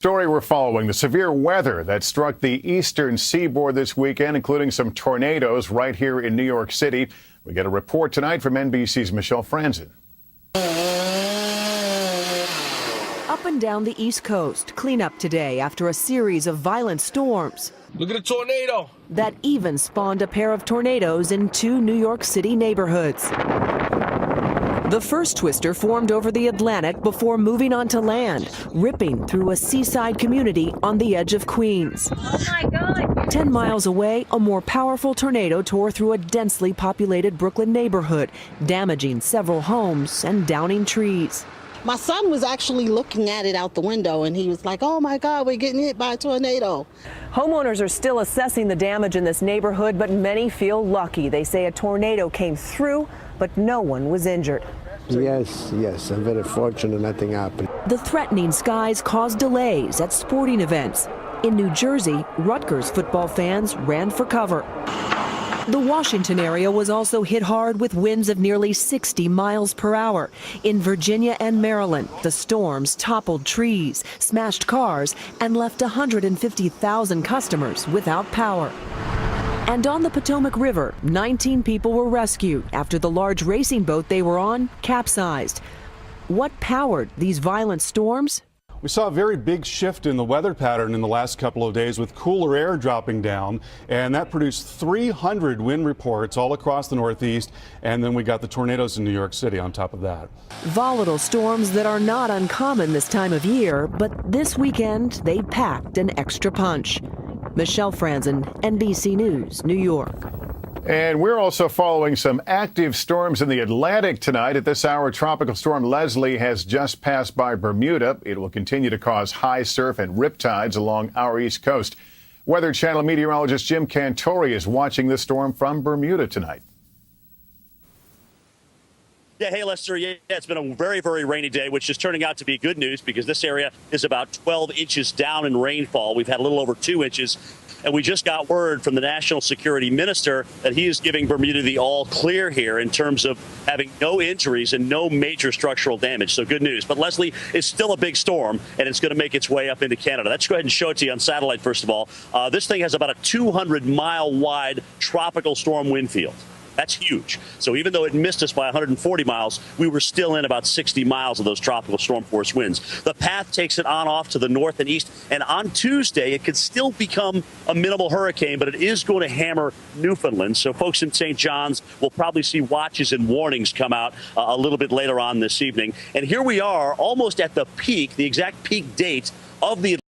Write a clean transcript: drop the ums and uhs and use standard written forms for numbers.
Story we're following: the severe weather that struck the eastern seaboard this weekend, including some tornadoes right here in New York City. We get a report tonight from NBC's Michelle Franzen. Up and down the East Coast, cleanup today after a series of violent storms. Look at the tornado. That even spawned a pair of tornadoes in two New York City neighborhoods. The first twister formed over the Atlantic before moving onto land, ripping through a seaside community on the edge of Queens. Oh my God. 10 miles away, a more powerful tornado tore through a densely populated Brooklyn neighborhood, damaging several homes and downing trees. My son was actually looking at it out the window, and he was like, oh my God, we're getting hit by a tornado. Homeowners are still assessing the damage in this neighborhood, but many feel lucky. They say a tornado came through, but no one was injured. Yes, I'm very fortunate nothing happened. The threatening skies caused delays at sporting events. In New Jersey, Rutgers football fans ran for cover. The Washington area was also hit hard with winds of nearly 60 miles per hour. In Virginia and Maryland, the storms toppled trees, smashed cars, and left 150,000 customers without power. And on the Potomac River, 19 people were rescued after the large racing boat they were on capsized. What powered these violent storms? We saw a very big shift in the weather pattern in the last couple of days, with cooler air dropping down, and that produced 300 wind reports all across the Northeast, and then we got the tornadoes in New York City on top of that. Volatile storms that are not uncommon this time of year, but this weekend they packed an extra punch. Michelle Franzen, NBC News, New York. And we're also following some active storms in the Atlantic tonight. At this hour, Tropical Storm Leslie has just passed by Bermuda. It will continue to cause high surf and riptides along our east coast. Weather Channel meteorologist Jim Cantori is watching this storm from Bermuda tonight. Yeah, hey, Lester. Yeah, it's been a very, very rainy day, which is turning out to be good news because this area is about 12 inches down in rainfall. We've had a little over 2 inches. And we just got word from the National Security Minister that he is giving Bermuda the all clear here in terms of having no injuries and no major structural damage. So good news. But Leslie is still a big storm, and it's going to make its way up into Canada. Let's go ahead and show it to you on satellite, first of all. This thing has about a 200-mile wide tropical storm wind field. That's huge. So even though it missed us by 140 miles, we were still in about 60 miles of those tropical storm force winds. The path takes it on off to the north and east. And on Tuesday, it could still become a minimal hurricane, but it is going to hammer Newfoundland. So folks in St. John's will probably see watches and warnings come out a little bit later on this evening. And here we are almost at the peak, the exact peak date of the